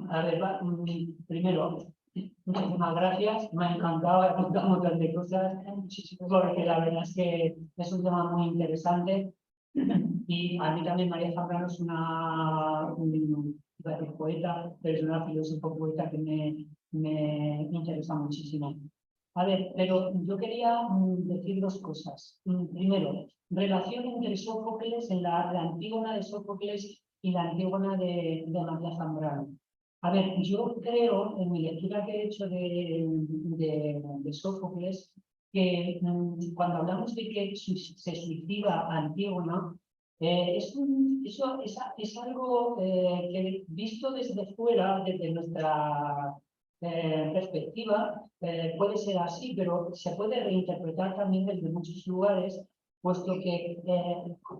A ver, primero, muchísimas gracias. Me ha encantado, he apuntado un montón de cosas, porque la verdad es que es un tema muy interesante. Y a mí también María Zambrano es iba a decir poeta, pero es una filósofa poeta que me interesa muchísimo. A ver, pero yo quería decir dos cosas. Primero, relación entre Sófocles, la Antígona de Sófocles y la Antígona de María Zambrano. A ver, yo creo, en mi lectura que he hecho de Sófocles, que cuando hablamos de que se suicida Antígona, es algo que visto desde fuera, desde nuestra perspectiva, puede ser así, pero se puede reinterpretar también desde muchos lugares, puesto que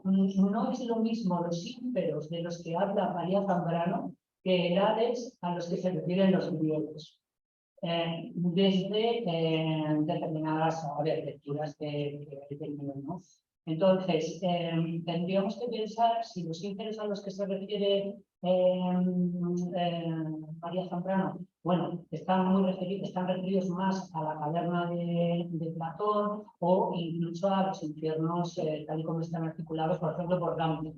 no es lo mismo los ímperos de los que habla María Zambrano que el Hades a los que se refieren los griegos. Desde determinadas lecturas que he tenido, ¿no? Entonces, tendríamos que pensar si los ímperos a los que se refiere María Zambrano, bueno, están referidos más a la caverna de Platón o incluso a los infiernos tal y como están articulados, por ejemplo, por Dante,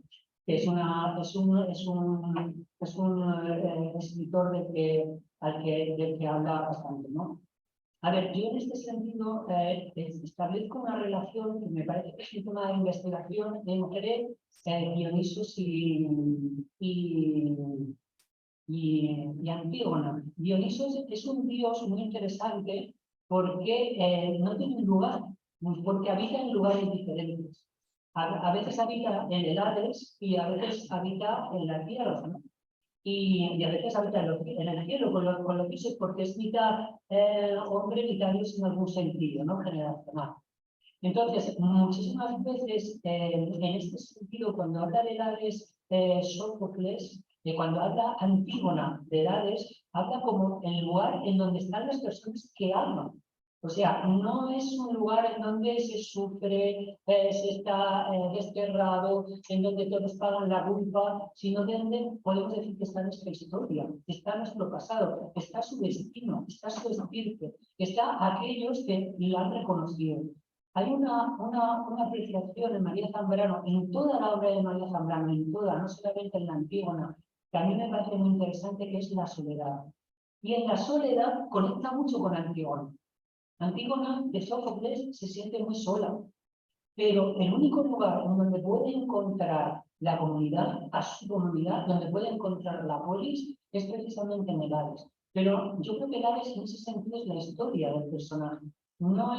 que es un escritor del que habla bastante, ¿no? A ver, yo en este sentido establezco una relación que me parece que es un tema de investigación entre Dionisos y Antígona. Dionisos es un dios muy interesante porque no tiene un lugar, porque habita en lugares diferentes. A veces habita en el Hades y a veces habita en la tierra, ¿no? Y a veces habita en el cielo, con lo que sé, porque es mitad hombre, mitad Dios en algún sentido, ¿no? Generacional. Entonces, muchísimas veces, en este sentido, cuando habla de Hades Sófocles, cuando habla Antígona de Hades, habla como el lugar en donde están las personas que aman. O sea, no es un lugar en donde se sufre, se está desterrado, en donde todos pagan la culpa, sino donde podemos decir que está nuestra historia, está nuestro pasado, está su destino, está su espíritu, está aquellos que la han reconocido. Hay una apreciación en María Zambrano, en toda la obra de María Zambrano, en toda, no solamente en la Antígona, que a mí me parece muy interesante, que es la soledad. Y en la soledad conecta mucho con Antígona. Antígona de Sófocles se siente muy sola, pero el único lugar en donde puede encontrar la comunidad, a su comunidad, donde puede encontrar la polis, es precisamente en el Hades. Pero yo creo que el Hades en ese sentido es la historia del personaje. No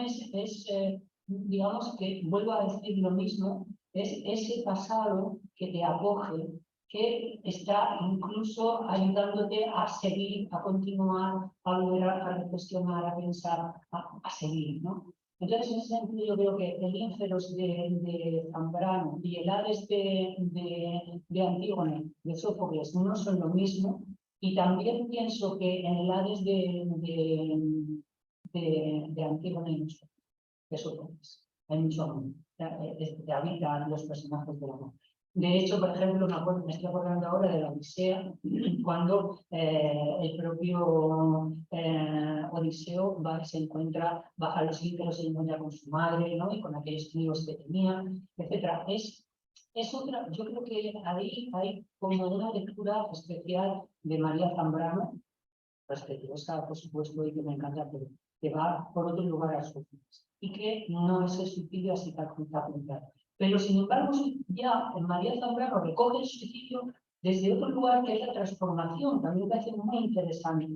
digamos que, vuelvo a decir lo mismo, es ese pasado que te acoge, que está incluso ayudándote a seguir, a continuar, a volver a reflexionar, a pensar, a seguir, ¿no? Entonces, en ese sentido, yo creo que el ínferos de Zambrano y el Hades de Antígona, de Sófocles, no son lo mismo. Y también pienso que en el Hades de Antígona hay mucho, de Sófocles. Hay mucho amor, que habitan los personajes del amor. De hecho, por ejemplo, me estoy acordando ahora de la Odisea, cuando el propio Odiseo se encuentra, baja los íteros, se encuentra con su madre, ¿no? Y con aquellos amigos que tenía, etc. Es otra, yo creo que ahí hay como una lectura especial de María Zambrano, respetuosa, por supuesto, y que me encanta, pero que va por otro lugar a sus vidas y que no es el suicidio así tal cual. Pero sin embargo, ya en María Zambrano recoge el suicidio desde otro lugar, que es la transformación, también me parece muy interesante.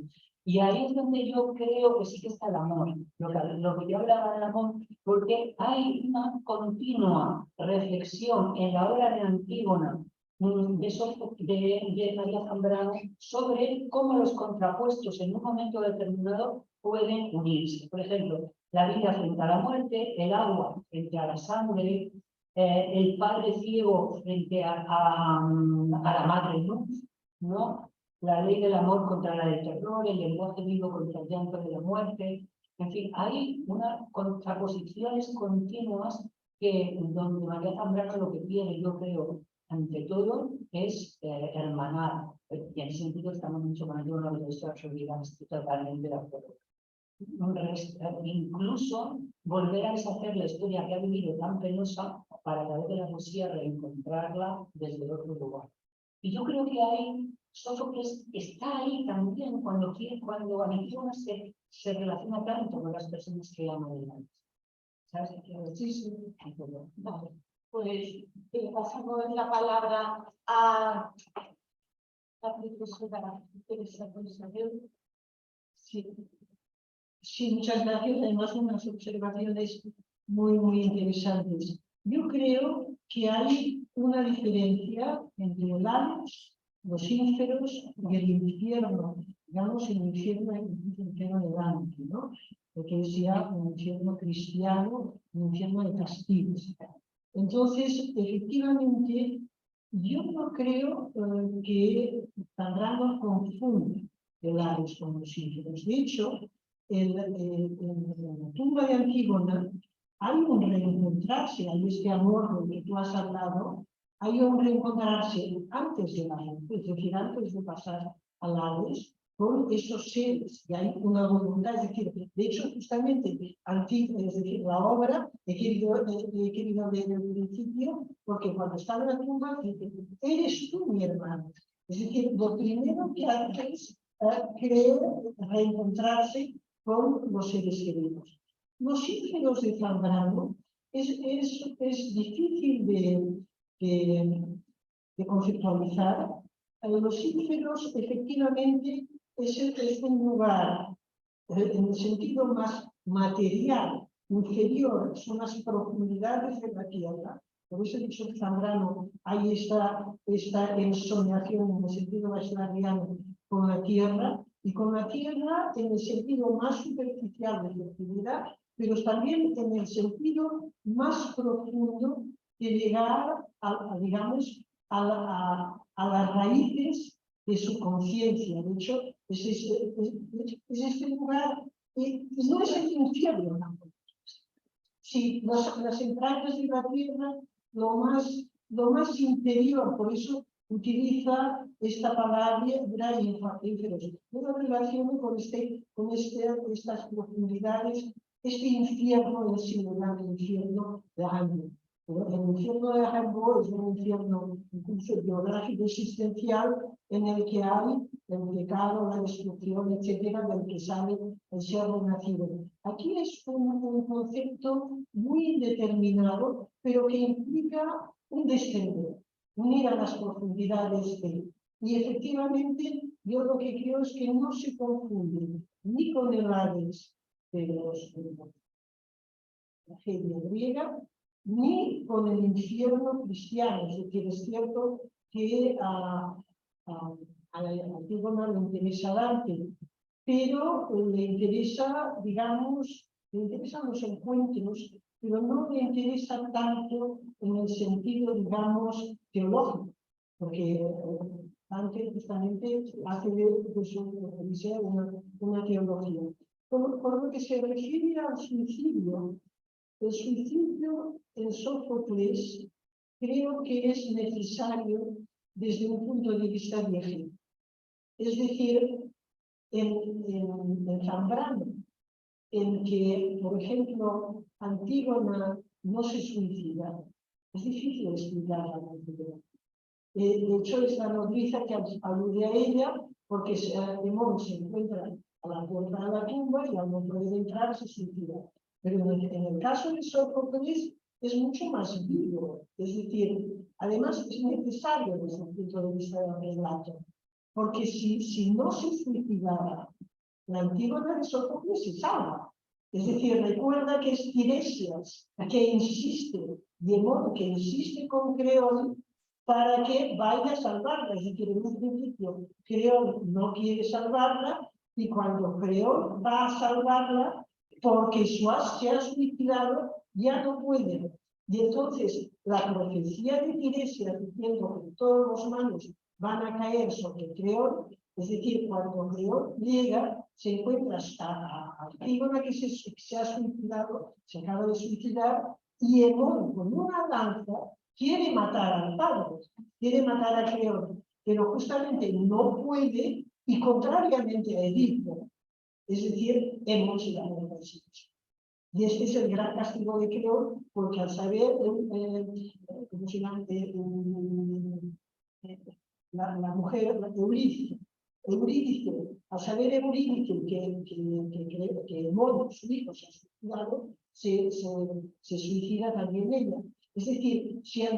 Y ahí es donde yo creo que sí que está el amor, lo que yo hablaba del amor, porque hay una continua reflexión en la obra de Antígona de María Zambrano sobre cómo los contrapuestos en un momento determinado pueden unirse. Por ejemplo, la vida frente a la muerte, el agua frente a la sangre, el padre ciego frente a la madre luz, ¿no? La ley del amor contra la del terror, el lenguaje vivo contra el llanto de la muerte. En fin, hay unas contraposiciones continuas donde María Zambrano lo que tiene, yo creo, ante todo, es hermanar, Y en ese sentido estamos mucho más de uno de nuestras obligaciones, estoy totalmente de acuerdo. Incluso volver a deshacer la historia que ha vivido tan penosa para a través de la poesía reencontrarla desde otro lugar. Y yo creo que ahí Sófocles está ahí también cuando Antígona se relaciona tanto con las personas que aman el arte. ¿Sabes qué quiero decir? Sí, sí. Vale, pues pasamos la palabra a la profesora Teresa Consadero. Sí. Sí, muchas gracias. Además, unas observaciones muy interesantes. Yo creo que hay una diferencia entre el Hades, los ínferos y el infierno. Digamos, el infierno de Dante, ¿no? Lo que es ya un infierno cristiano, un infierno de castigos. Entonces, efectivamente, yo no creo que Zambrano confunda el Hades con los ínferos. De hecho, en la tumba de Antígona hay un reencontrarse, hay este amor del que tú has hablado, hay un reencontrarse antes de la muerte, es decir, antes de pasar al Hades, con esos seres, y hay una voluntad, es decir, de hecho, justamente, es decir, la obra, he querido desde el principio, porque cuando está en la tumba, dice, eres tú mi hermano. Es decir, lo primero que hace es creer, reencontrarse con los seres queridos. Los ínferos de Zambrano es difícil de conceptualizar. Los ínferos, efectivamente, es un lugar, en el sentido más material, inferior, son las profundidades de la tierra. Por eso he dicho que Zambrano, hay esta ensoñación en el sentido wagneriano con la tierra, y con la tierra en el sentido más superficial de fertilidad, pero también en el sentido más profundo de llegar digamos, a las raíces de su conciencia. De hecho, es este lugar, y no es el infierno, ¿no? Sí, las entrañas de la tierra, lo más interior, por eso utiliza esta palabra ínferos. Yo lo relaciono con estas profundidades, este infierno en sí, el infierno de Hamburg. El infierno de Hamburg es un infierno incluso biográfico existencial en el que hay el pecado, la destrucción, etcétera, del que sale el ser renacido. Aquí es un concepto muy determinado, pero que implica un descender, unir a las profundidades de. Y efectivamente, yo lo que creo es que no se confunde ni con el Hades de la tragedia griega, ni con el infierno cristiano. Es decir, es cierto que a la Antígona le interesa Dante, pero le interesa, digamos, le interesan los encuentros, pero no le interesa tanto en el sentido, digamos, teológico, porque Dante justamente hace de su odisea una teología. Por lo que se refiere al suicidio, el suicidio en Sófocles creo que es necesario desde un punto de vista viajero. Es decir, en Zambrano, en que, por ejemplo, Antígona no se suicida, es difícil explicar la Antígona. De hecho, es la nodriza que alude a ella, porque Demón se encuentra a la puerta de la tumba y al no poder entrar se suicida. Pero en el caso de Sófocles es mucho más vivo, es decir, además es necesario desde el punto de vista del relato, porque si no se suicidara, la Antígona de Sófocles se salva. Es decir, recuerda que es Tiresias que insiste, Demón que insiste con Creón para que vaya a salvarla. Es decir, en un principio Creón no quiere salvarla, y cuando Creón va a salvarla, porque se ha suicidado, ya no puede. Y entonces la profecía de Tiresias diciendo que todos los malos van a caer sobre Creón, es decir, cuando Creón llega, se encuentra a Antígona que se ha suicidado, se acaba de suicidar, y Hemón con una lanza quiere matar al padre, quiere matar a Creón. pero justamente no puede, y contrariamente a Edipo, es decir, hemos llegado a la situación. Y este es el gran castigo de Creón, porque al saber, ¿cómo se llama? La mujer, Eurídice, al saber Eurídice que Mono, su hijo, se ha suicidado, se suicida también ella. Es decir, si la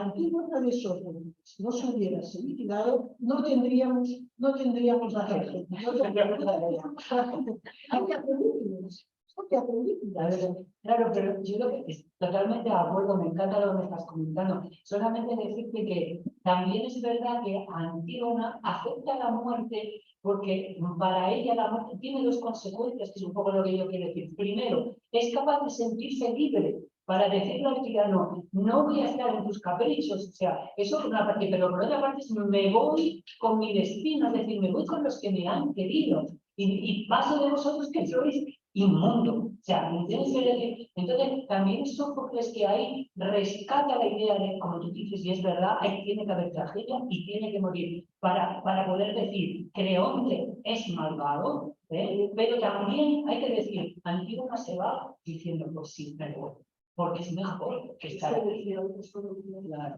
Antígona de Sófocles no se hubiera suicidado, no tendríamos la tragedia. No tendríamos la tragedia. Hay que aprenderlos. Claro, pero yo lo que estoy totalmente de acuerdo, me encanta lo que me estás comentando. Solamente decirte que también es verdad que Antígona acepta la muerte porque para ella la muerte tiene dos consecuencias, que es un poco lo que yo quiero decir. Primero, es capaz de sentirse libre para decirle al tirano, no voy a estar en tus caprichos, o sea, eso por una parte, pero por otra parte me voy con mi destino, es decir, me voy con los que me han querido y paso de vosotros que sois inmundo. O sea, entonces también Sófocles que ahí rescata la idea de, como tú dices, y es verdad, ahí tiene que haber tragedia y tiene que morir para poder decir, Creonte es malvado, pero también hay que decir, Antígona se va diciendo, pues sí, pero bueno, porque es mejor que estar aquí. Claro.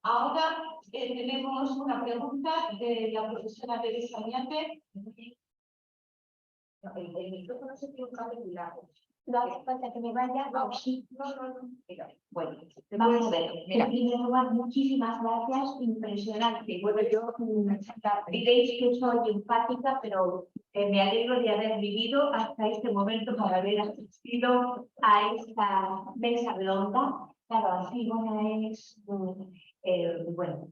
Ahora tenemos una pregunta de la profesora Teresa Oñate. El micrófono se tiene un cable. No hace falta que me vaya. No, sí. No. Bueno, vamos a ver. En primer lugar, muchísimas gracias. Impresionante. Bueno, yo diréis que soy empática, pero me alegro de haber vivido hasta este momento para haber asistido a esta mesa redonda. Claro, Antígona es bueno,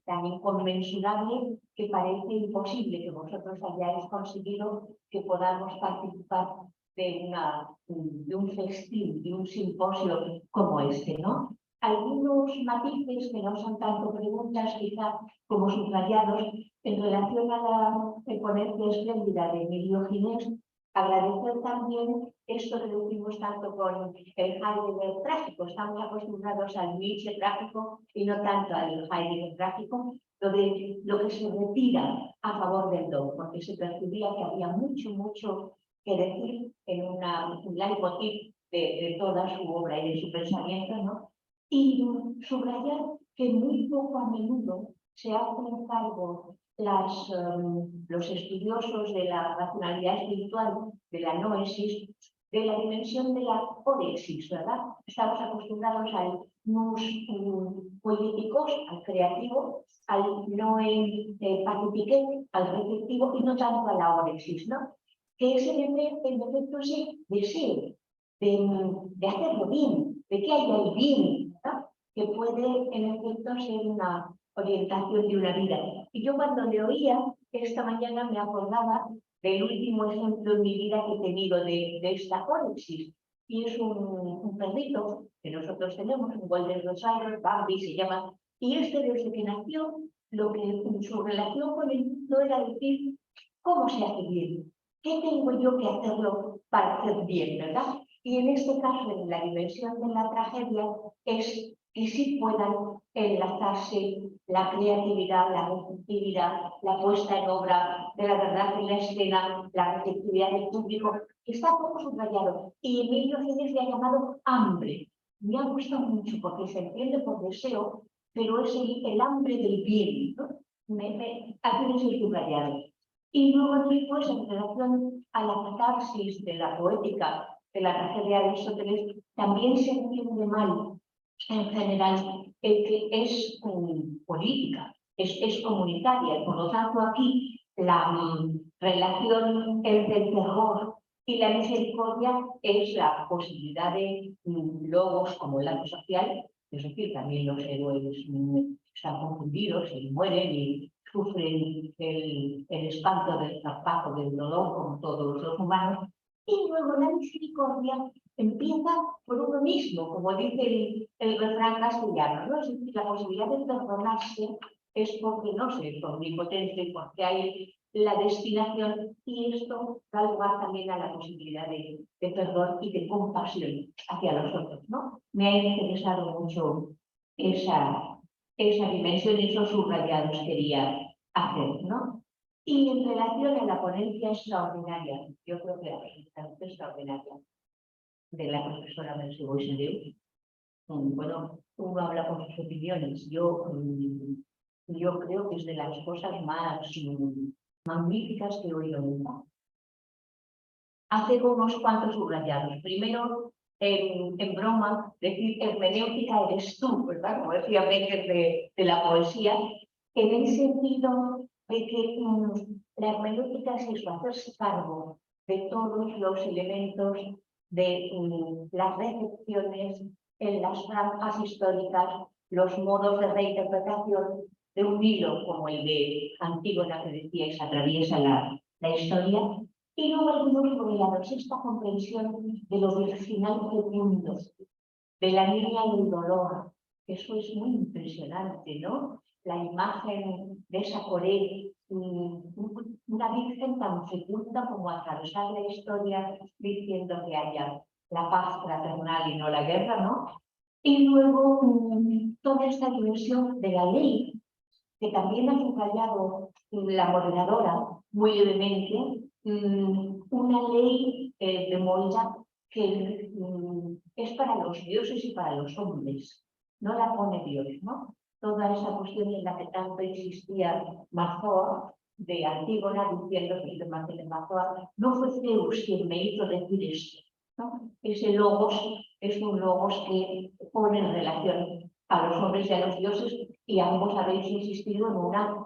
tan inconmensurable que parece imposible que vosotros hayáis conseguido que podamos participar de un festín, de un simposio como este, ¿no? Algunos matices que no son tanto preguntas quizá como subrayados en relación a la ponencia espléndida de Emilio Ginés. Agradecer también esto que decimos tanto con el Heidegger trágico. Estamos acostumbrados al Nietzsche trágico y no tanto al Heidegger trágico, lo que se retira a favor del don, porque se percibía que había mucho que decir en un leitmotiv de toda su obra y de su pensamiento, ¿no? Y subrayar que muy poco a menudo se hacen cargo los estudiosos de la racionalidad espiritual, de la noesis, de la dimensión de la orexis, ¿verdad? Estamos acostumbrados al nous poéticos, al creativo, al noe pacifique, al receptivo y no tanto a la orexis, ¿no? Que es en efecto ese deseo de hacerlo bien, de que haya el bien, ¿verdad? Que puede en efecto ser una orientación de una vida. Y yo cuando le oía esta mañana me acordaba del último ejemplo en mi vida que he tenido de esta orexis. Y es un perrito que nosotros tenemos, un Golden Retriever, Bambi se llama, y desde que nació, su relación con el mundo era decir, ¿cómo se hace bien? ¿Qué tengo yo que hacerlo para hacer bien, verdad? Y en este caso, en la dimensión de la tragedia, es que sí puedan enlazarse la creatividad, la receptividad, la puesta en obra de la verdad en la escena, la receptividad del público, que está poco subrayado. Y Emilio Ginés le ha llamado hambre. Me ha gustado mucho porque se entiende por deseo, pero es el hambre del bien, ¿no? Aquí es el subrayado. Y luego después, en relación a la catarsis de la poética de la tragedia de Aristóteles, también se entiende mal, en general, que es política, es comunitaria. Por lo tanto, aquí la relación entre el terror y la misericordia es la posibilidad de logos como el acto social, es decir, también los héroes están confundidos y mueren y sufren el espanto del zarpazo, del dolor, como todos los humanos, y luego la misericordia empieza por uno mismo, como dice el refrán castellano, ¿no? Es decir, la posibilidad de perdonarse es porque no se es omnipotente, porque hay la destinación, y esto da lugar también a la posibilidad de perdón y de compasión hacia los otros, ¿no? Me ha interesado mucho esa esa dimensión y esos subrayados quería hacer, ¿no? Y en relación a la ponencia extraordinaria, yo creo que la presentación extraordinaria de la profesora Mercè Boixadeu, bueno, uno habla con sus opiniones. Yo creo que es de las cosas más magníficas que he oído nunca. Hace unos cuantos subrayados. Primero, en broma, decir hermenéutica eres tú, ¿verdad? Como decía Becker de la poesía, en el sentido de que la hermenéutica es eso, hacerse cargo de todos los elementos de las recepciones en las franjas históricas, los modos de reinterpretación de un hilo como el de Antígona que decíais atraviesa la historia, y luego algunos modelados, esta comprensión de lo virginal del mundo, de la niña y el dolor, eso es muy impresionante, ¿no? La imagen de esa Coré, una virgen tan fecunda como atravesar la historia diciendo que haya la paz fraternal y no la guerra, ¿no? Y luego toda esta dimensión de la ley, que también ha subrayado la moderadora muy levemente, una ley de Moira que es para los dioses y para los hombres, no la pone Dios, ¿no? Toda esa cuestión en la que tanto insistía Marzoa, de Antígona, diciendo que de Marzoa, no fue Zeus quien me hizo decir esto, ¿no? Ese logos es un logos que pone en relación a los hombres y a los dioses, y ambos habéis insistido en una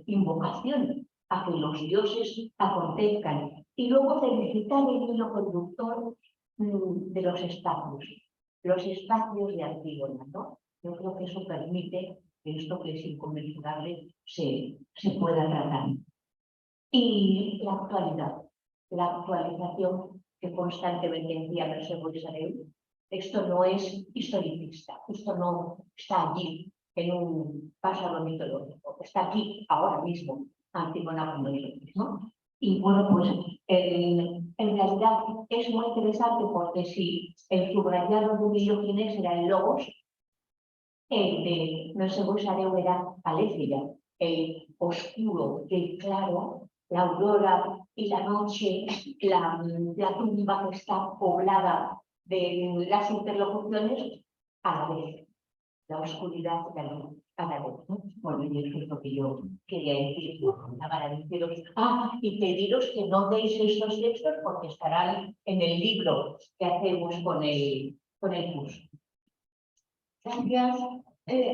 invocación a que los dioses acontezcan, y luego felicitar el hilo conductor de los espacios de Antígona, ¿no? Yo creo que eso permite que esto que es inconmensurable se pueda tratar. Y la actualidad, la actualización que constantemente decía Mercè Boixadeu, esto no es historicista, esto no está allí en un pasado mitológico, está aquí ahora mismo, Antígona con nosotros, ¿no? Y bueno, pues en realidad es muy interesante porque si el subrayado de un hilo quién era el logos, el de Mercè Boixadeu era Aléfila, el oscuro, el claro, la aurora y la noche, la tumba que está poblada de las interlocuciones a la vez, la oscuridad y la luz a la vez, ¿no? Bueno, y eso es lo que yo quería decir, agradeceros. Y pediros que no deis estos textos porque estarán en el libro que hacemos con el curso. Gracias.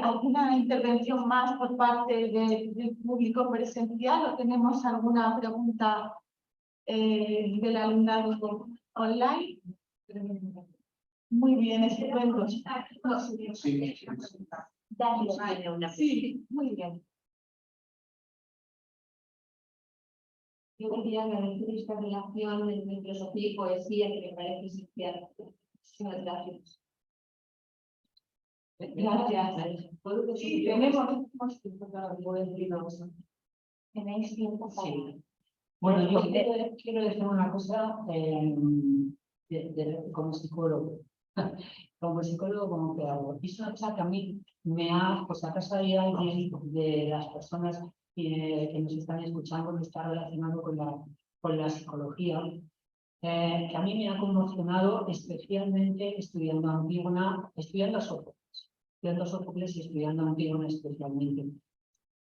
¿Alguna intervención más por parte del público presencial o tenemos alguna pregunta del alumnado online? Muy bien, estupendo. Sí, muy bien. Yo quería agradecer esta relación entre filosofía y poesía que me parece esencial. Muchas gracias. Gracias. Sí, tenemos tiempo para poder decir una cosa. ¿Tenéis tiempo para...? Sí. Bueno, yo quiero decir una cosa como psicólogo. Como psicólogo, como pedagogo. Es una cosa que a mí me ha, pues acaso hay alguien de las personas que nos están escuchando que está relacionado con la psicología, que a mí me ha conmocionado especialmente estudiando Antígona, estudiando Sófocles y estudiando Antígona especialmente.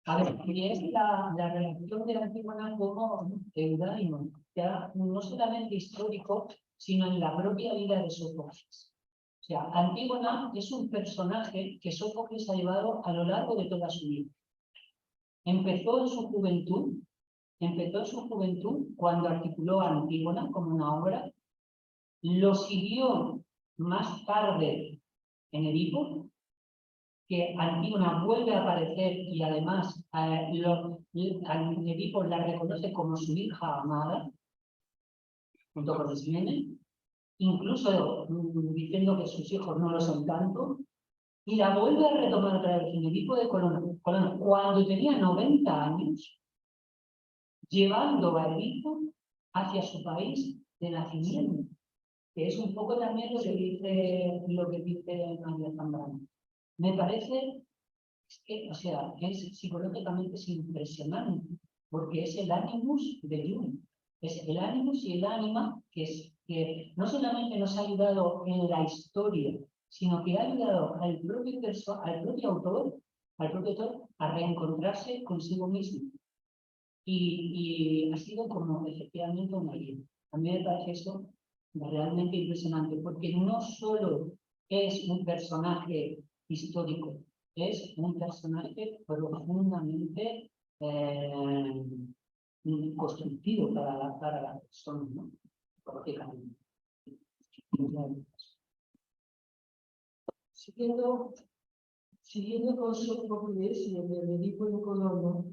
A ver, y es la relación de la Antígona como Eudaimon, ya no solamente histórico, sino en la propia vida de Sófocles. O sea, Antígona es un personaje que Sófocles ha llevado a lo largo de toda su vida. Empezó en su juventud cuando articuló a Antígona como una obra, lo siguió más tarde en Edipo, que Antígona vuelve a aparecer y además Edipo la reconoce como su hija amada, junto con Ismene, incluso diciendo que sus hijos no lo son tanto, y la vuelve a retomar otra vez en Edipo de Colón cuando tenía 90 años, llevando a Edipo hacia su país de nacimiento, que es un poco también lo que dice María Zambrano. Me parece O sea, es psicológicamente es impresionante, porque es el animus de Jung. Es el animus y el ánima que no solamente nos ha ayudado en la historia, sino que ha ayudado al propio autor a reencontrarse consigo mismo. Y ha sido como efectivamente una guía. A mí me parece eso realmente impresionante, porque no solo es un personaje histórico, es un personaje profundamente constructivo para la persona, ¿no? Psicológicamente. Siguiendo con Sófocles y el de Edipo en Colono,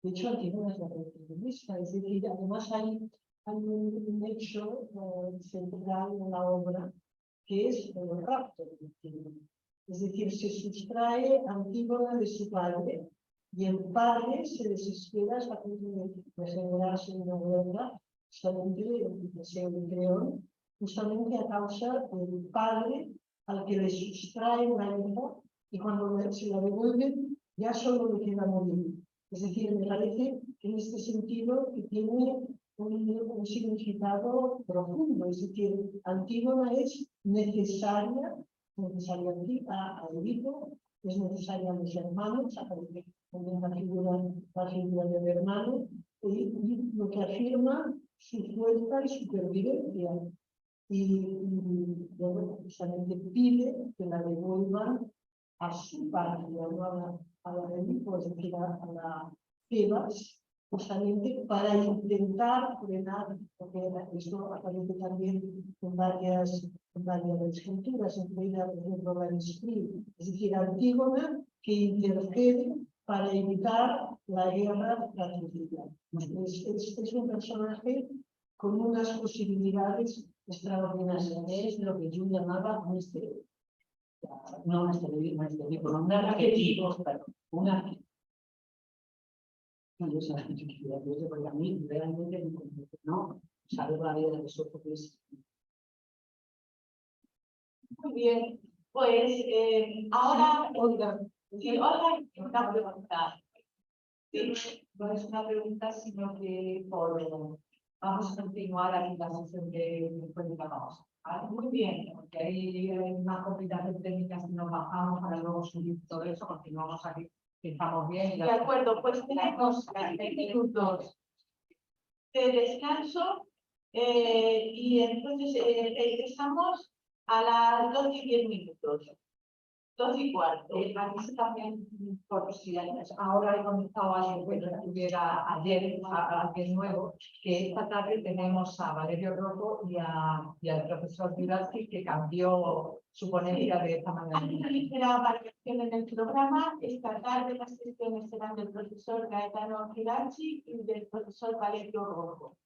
de hecho, aquí no es la protagonista, es decir, además hay un hecho central en la obra, que es el rapto de Antígona. Es decir, se sustrae Antígona de su padre, y el padre se desespera hasta de generarse una guerra, justamente el deseo de Creón, justamente a causa del padre al que le sustrae la hija, y cuando se la devuelven, ya solo le queda morir. Es decir, me parece que en este sentido que tiene un significado profundo. Es decir, Antígona es necesaria a Edipo, es necesaria a los hermanos, aparece también la figura del hermano, y lo que afirma su fuerza y supervivencia. Y bueno, justamente pide que la devuelvan a su patria, no a la de Edipo, es decir, a la Tebas, justamente para intentar frenar, porque esto aparece también en varias escrituras, incluida, por ejemplo, la de Esprit, es decir, Antígona que intercede para evitar la guerra fratricida. Es un personaje con unas posibilidades extraordinarias. Es lo que yo llamaba un estereotipo. No un estereotipo, no un arquetipo, pero un arquetipo. No, yo porque a mí realmente no saber la vida de Sófocles. Muy bien, pues ahora, Olga, sí, Olga, una pregunta. Sí, no es una pregunta, sino que vamos a continuar aquí la sesión de vamos. ¿Vale? Muy bien. Porque hay una combinación técnicas que nos bajamos para luego subir todo eso, continuamos aquí, estamos bien. De acuerdo, pues tenemos 20 minutos de descanso y entonces regresamos a las 12:10. 12:15. Aquí también, por si ahora he conectado a alguien que no estuviera ayer nuevo, que esta tarde tenemos a Valerio Rojo y al profesor Giralski, que cambió su ponencia de esta manera. Hay una ligera variación en el programa. Esta tarde las sesiones serán del profesor Gaetano Giralski y del profesor Valerio Rojo.